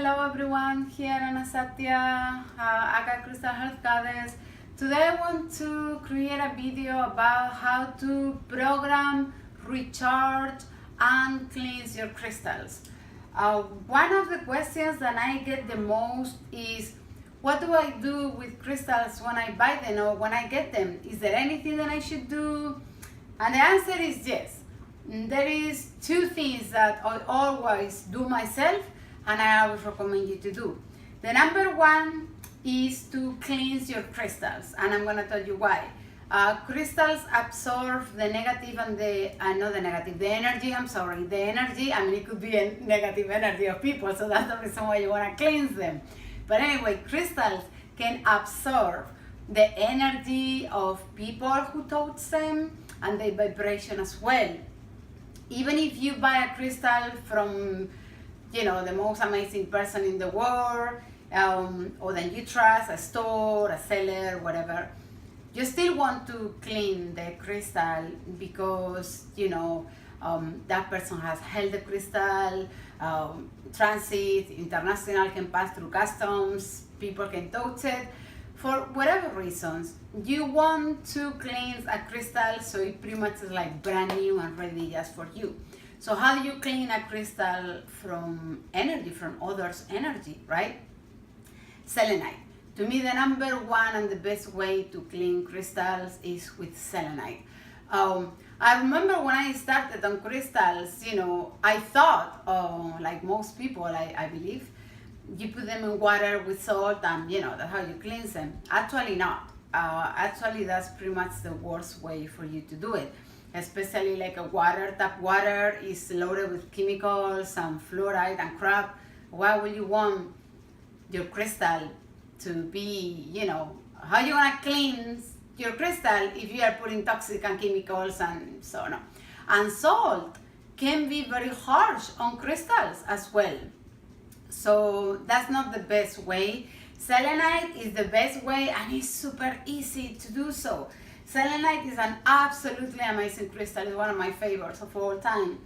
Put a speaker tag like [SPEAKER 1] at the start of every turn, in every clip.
[SPEAKER 1] Hello everyone, here Anasatya, Aga Crystal Health Goddess. Today I want to create a video about how to program, recharge and cleanse your crystals. One of the questions that I get the most is, what do I do with crystals when I buy them or when I get them? Is there anything that I should do? And the answer is yes. There is two things that I always do myself and I always recommend you to do. The number one is to cleanse your crystals, and I'm going to tell you why. Crystals absorb the negative and the energy, it could be a negative energy of people, so that's the reason why you want to cleanse them. But anyway, crystals can absorb the energy of people who touch them and the vibration as well. Even if you buy a crystal from, the most amazing person in the world, or then you trust a store, a seller, whatever, you still want to clean the crystal because, that person has held the crystal, transit, international can pass through customs, people can touch it. For whatever reasons, you want to cleanse a crystal so it pretty much is like brand new and ready just for you. So how do you clean a crystal from energy, from others' energy, right? Selenite. To me, the number one and the best way to clean crystals is with selenite. I remember when I started on crystals, I thought, like most people, I believe, you put them in water with salt and that's how you cleanse them. Actually not. Actually that's pretty much the worst way for you to do it. Especially like tap water is loaded with chemicals and fluoride and crap. Why would you want your crystal to be, how you want to cleanse your crystal if you are putting toxic and chemicals and so on. And salt can be very harsh on crystals as well. So that's not the best way. Selenite is the best way and it's super easy to do so. Selenite is an absolutely amazing crystal. It's one of my favorites of all time.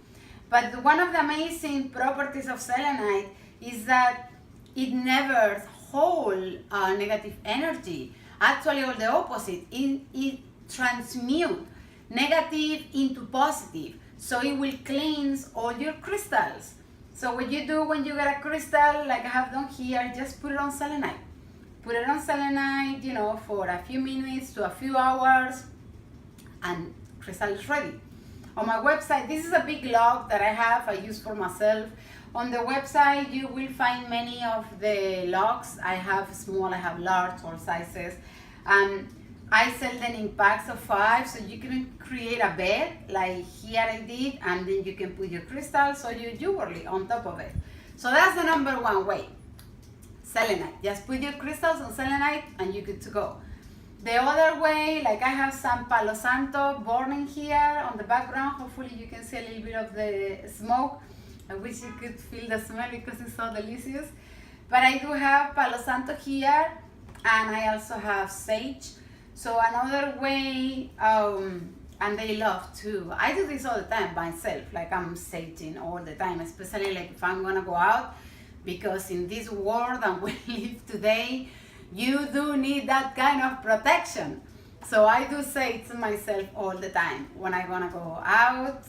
[SPEAKER 1] But one of the amazing properties of selenite is that it never holds negative energy. Actually, all the opposite. It transmutes negative into positive. So it will cleanse all your crystals. So what you do when you get a crystal, like I have done here, just put it on selenite. Put it on selenite, for a few minutes to a few hours, and crystal is ready. On my website, this is a big log that I use for myself. On the website, you will find many of the logs. I have small, I have large, all sizes. I sell them in packs of 5, so you can create a bed like here I did, and then you can put your crystals or your jewelry on top of it. So that's the number one way. Selenite. Just put your crystals on selenite and you're good to go. The other way, like I have some Palo Santo burning here on the background. Hopefully you can see a little bit of the smoke. I wish you could feel the smell because it's so delicious. But I do have Palo Santo here, and I also have sage. So another way, and they love too. I do this all the time myself, like I'm saging all the time, especially like if I'm gonna go out, because in this world that we live today, you do need that kind of protection. So I do sage myself all the time when I'm gonna go out,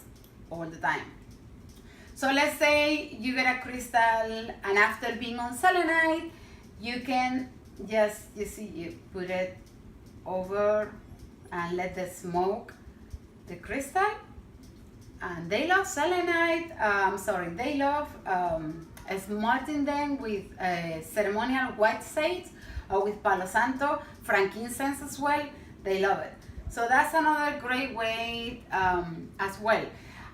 [SPEAKER 1] all the time. So let's say you get a crystal, and after being on selenite, you can just, you put it over and let the smoke the crystal. And they love selenite, they love smarting them with ceremonial white sage or with Palo Santo, frankincense as well. They love it. So that's another great way as well.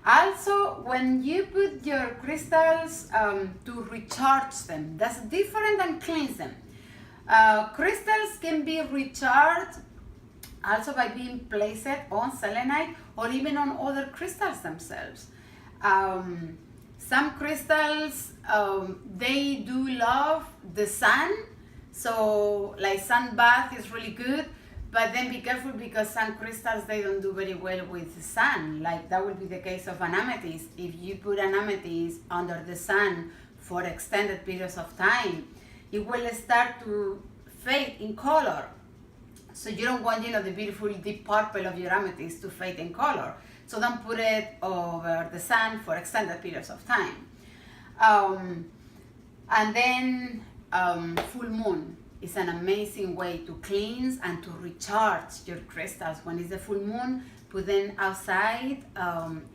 [SPEAKER 1] Also, when you put your crystals to recharge them, that's different than cleanse them. Crystals can be recharged also by being placed on selenite or even on other crystals themselves. Some crystals, they do love the sun, so like sun bath is really good, but then be careful because some crystals, they don't do very well with the sun. Like that would be the case of an amethyst. If you put an amethyst under the sun for extended periods of time, it will start to fade in color. So you don't want, the beautiful deep purple of your amethyst to fade in color. So don't put it over the sun for extended periods of time. And then full moon is an amazing way to cleanse and to recharge your crystals. When it's the full moon, put them outside.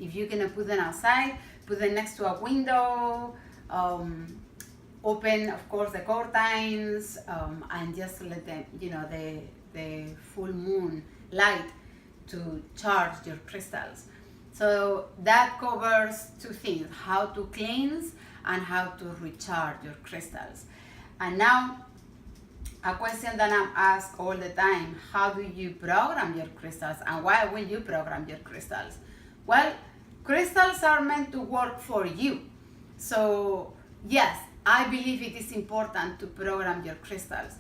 [SPEAKER 1] If you're gonna put them outside, put them next to a window. Open, of course, the curtains, and just let them, the full moon light to charge your crystals. So that covers two things: how to cleanse and how to recharge your crystals. And now, a question that I'm asked all the time: how do you program your crystals, and why will you program your crystals? Well, crystals are meant to work for you. So yes, I believe it is important to program your crystals.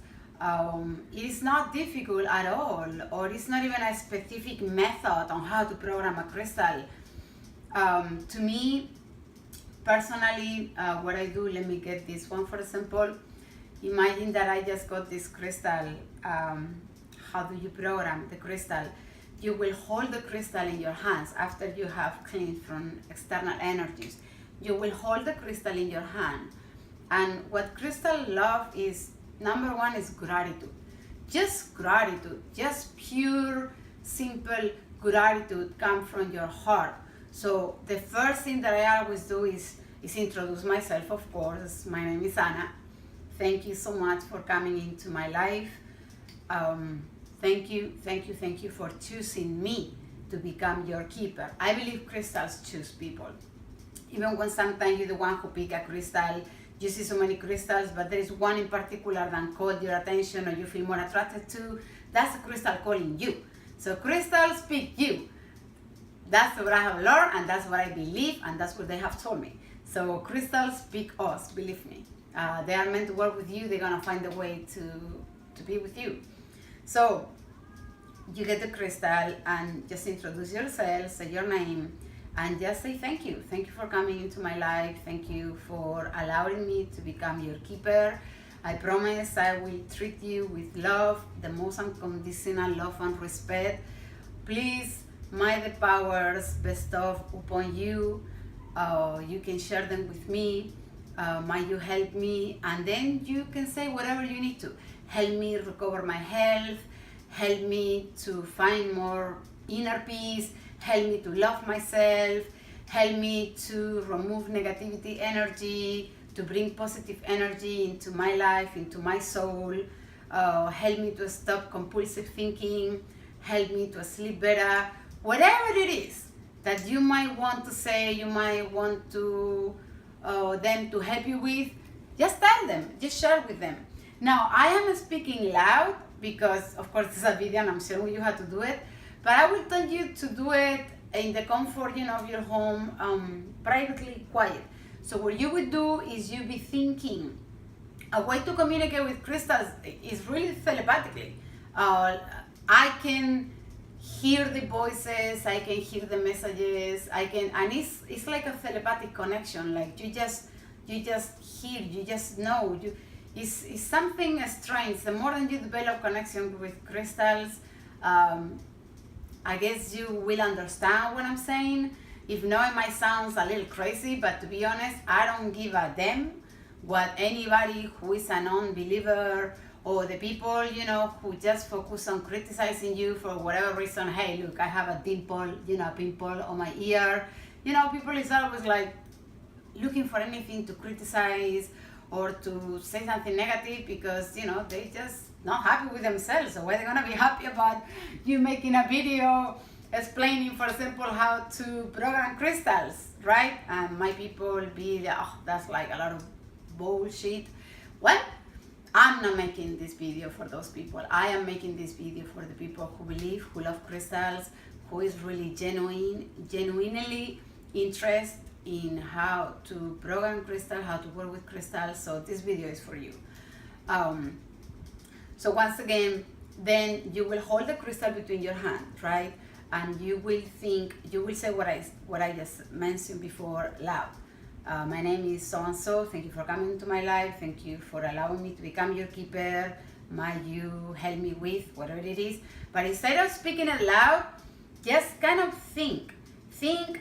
[SPEAKER 1] It is not difficult at all, or it's not even a specific method on how to program a crystal. To me, personally, what I do, let me get this one for example. Imagine that I just got this crystal. How do you program the crystal? You will hold the crystal in your hands after you have cleansed from external energies. You will hold the crystal in your hand. And what crystal love is, number one is gratitude. Just gratitude, just pure, simple gratitude comes from your heart. So the first thing that I always do is introduce myself, of course. My name is Ana. Thank you so much for coming into my life. Thank you for choosing me to become your keeper. I believe crystals choose people. Even when sometimes you're the one who pick a crystal, you see so many crystals, but there is one in particular that caught your attention or you feel more attracted to, that's a crystal calling you. So crystals pick you. That's what I have learned, and that's what I believe, and that's what they have told me. So crystals pick us, believe me. They are meant to work with you. They're gonna find a way to be with you. So you get the crystal and just introduce yourself, say your name, and just say thank you. Thank you for coming into my life. Thank you for allowing me to become your keeper. I promise I will treat you with love, the most unconditional love and respect. Please, may the powers bestow upon you. You can share them with me. Might you help me? And then you can say whatever you need to. Help me recover my health. Help me to find more inner peace. Help me to love myself. Help me to remove negativity energy, to bring positive energy into my life, into my soul. Help me to stop compulsive thinking. Help me to sleep better. Whatever it is that you might want to say, you might want to them to help you with, just tell them, just share with them. Now, I am speaking loud because, of course, it's a video and I'm showing you how to do it, but I will tell you to do it in the comfort, of your home, privately, quiet. So what you would do is you be thinking. A way to communicate with crystals is really telepathically. I can hear the voices, I can hear the messages, and it's like a telepathic connection. Like you just hear, you just know. It's something strange. The more that you develop connection with crystals, I guess you will understand what I'm saying. If not, it might sound a little crazy, but to be honest, I don't give a damn what anybody who is a non-believer or the people, who just focus on criticizing you for whatever reason. Hey, look, I have a dimple, a pimple on my ear. People is always like looking for anything to criticize or to say something negative because, they just not happy with themselves. So why are they gonna be happy about you making a video explaining, for example, how to program crystals, right? And my people be like, oh, that's like a lot of bullshit. Well, I'm not making this video for those people. I am making this video for the people who believe, who love crystals, who is really genuinely interested in how to program crystal, how to work with crystals. So this video is for you. So once again, then you will hold the crystal between your hands, right? And you will say what I just mentioned before loud. My name is so-and-so, thank you for coming to my life, thank you for allowing me to become your keeper, might you help me with whatever it is. But instead of speaking it loud, just kind of think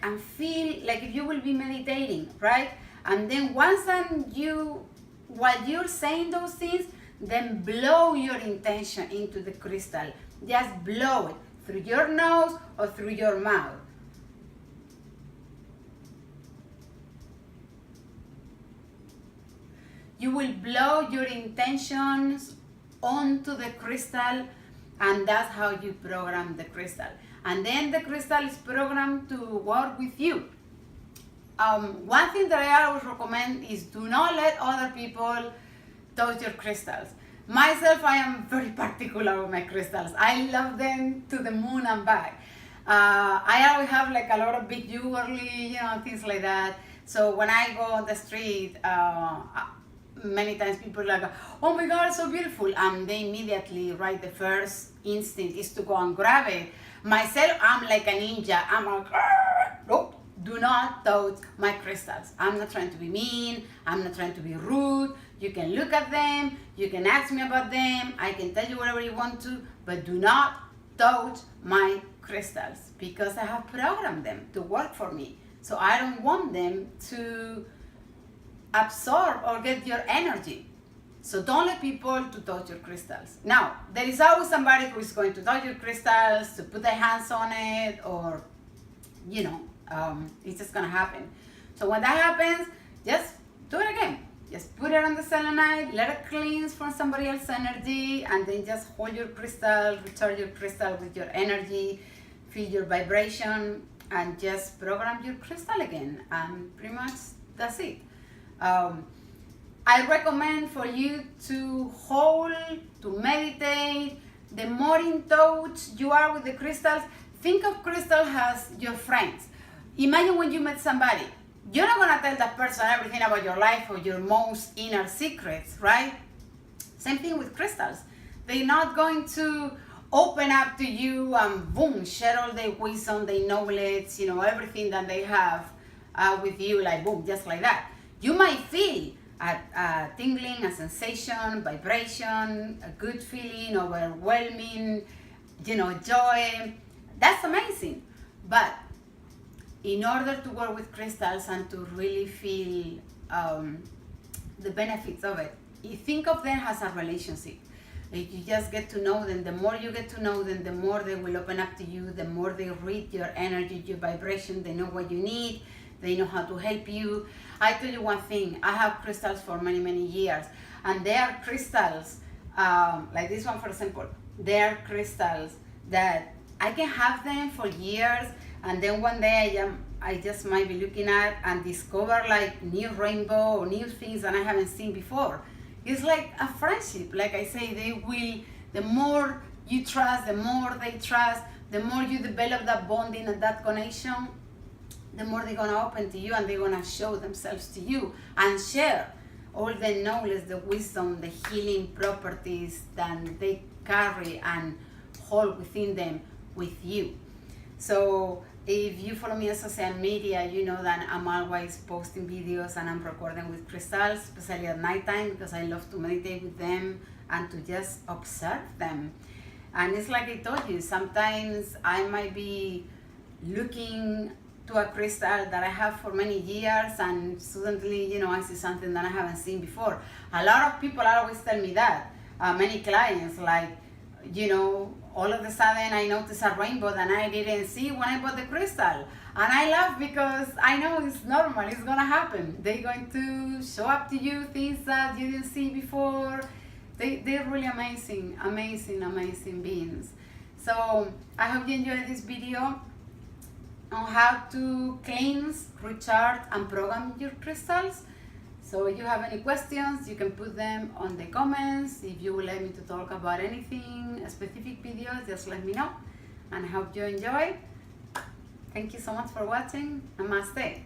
[SPEAKER 1] and feel like if you will be meditating, right? And then once while you're saying those things, then blow your intention into the crystal. Just blow it through your nose or through your mouth. You will blow your intentions onto the crystal, and that's how you program the crystal. And then the crystal is programmed to work with you. One thing that I always recommend is do not let other people touch your crystals. Myself, I am very particular with my crystals. I love them to the moon and back. I always have like a lot of big jewelry, things like that. So when I go on the street, many times people are like, oh my God, so beautiful. And they immediately, right, the first instinct is to go and grab it. Myself, I'm like a ninja. I'm like, nope, do not touch my crystals. I'm not trying to be mean. I'm not trying to be rude. You can look at them. You can ask me about them. I can tell you whatever you want to, but do not touch my crystals because I have programmed them to work for me. So I don't want them to absorb or get your energy. So don't let people to touch your crystals. Now, there is always somebody who is going to touch your crystals, to put their hands on it, or, it's just gonna happen. So when that happens, just do it again. Just put it on the selenite, let it cleanse from somebody else's energy, and then just hold your crystal, recharge your crystal with your energy, feel your vibration, and just program your crystal again. And pretty much that's it. I recommend for you to hold, to meditate. The more in touch you are with the crystals, think of crystal as your friends. Imagine when you met somebody, you're not going to tell that person everything about your life or your most inner secrets, right? Same thing with crystals. They're not going to open up to you and boom, share all their wisdom, their knowledge, everything that they have with you, like boom, just like that. You might feel a tingling, a sensation, vibration, a good feeling, overwhelming, joy. That's amazing. But in order to work with crystals and to really feel the benefits of it, you think of them as a relationship. Like you just get to know them. The more you get to know them, the more they will open up to you, the more they read your energy, your vibration, they know what you need, they know how to help you. I tell you one thing, I have crystals for many, many years, and they are crystals, like this one for example, they are crystals that I can have them for years, and then one day I just might be looking at and discover like new rainbow or new things that I haven't seen before. It's like a friendship. Like I say, the more you trust, the more they trust, the more you develop that bonding and that connection, the more they're gonna open to you and they're gonna show themselves to you and share all the knowledge, the wisdom, the healing properties that they carry and hold within them with you. So if you follow me on social media, you know that I'm always posting videos and I'm recording with crystals, especially at nighttime, because I love to meditate with them and to just observe them. And it's like I told you, sometimes I might be looking to a crystal that I have for many years and suddenly, I see something that I haven't seen before. A lot of people always tell me that, many clients, like, all of a sudden I notice a rainbow that I didn't see when I bought the crystal. And I laugh because I know it's normal, it's gonna happen. They're going to show up to you things that you didn't see before. They're really amazing, amazing, amazing beings. So I hope you enjoyed this video on how to cleanse, recharge, and program your crystals. So if you have any questions, you can put them on the comments. If you would like me to talk about anything, specific videos, just let me know. And I hope you enjoy. Thank you so much for watching. Namaste.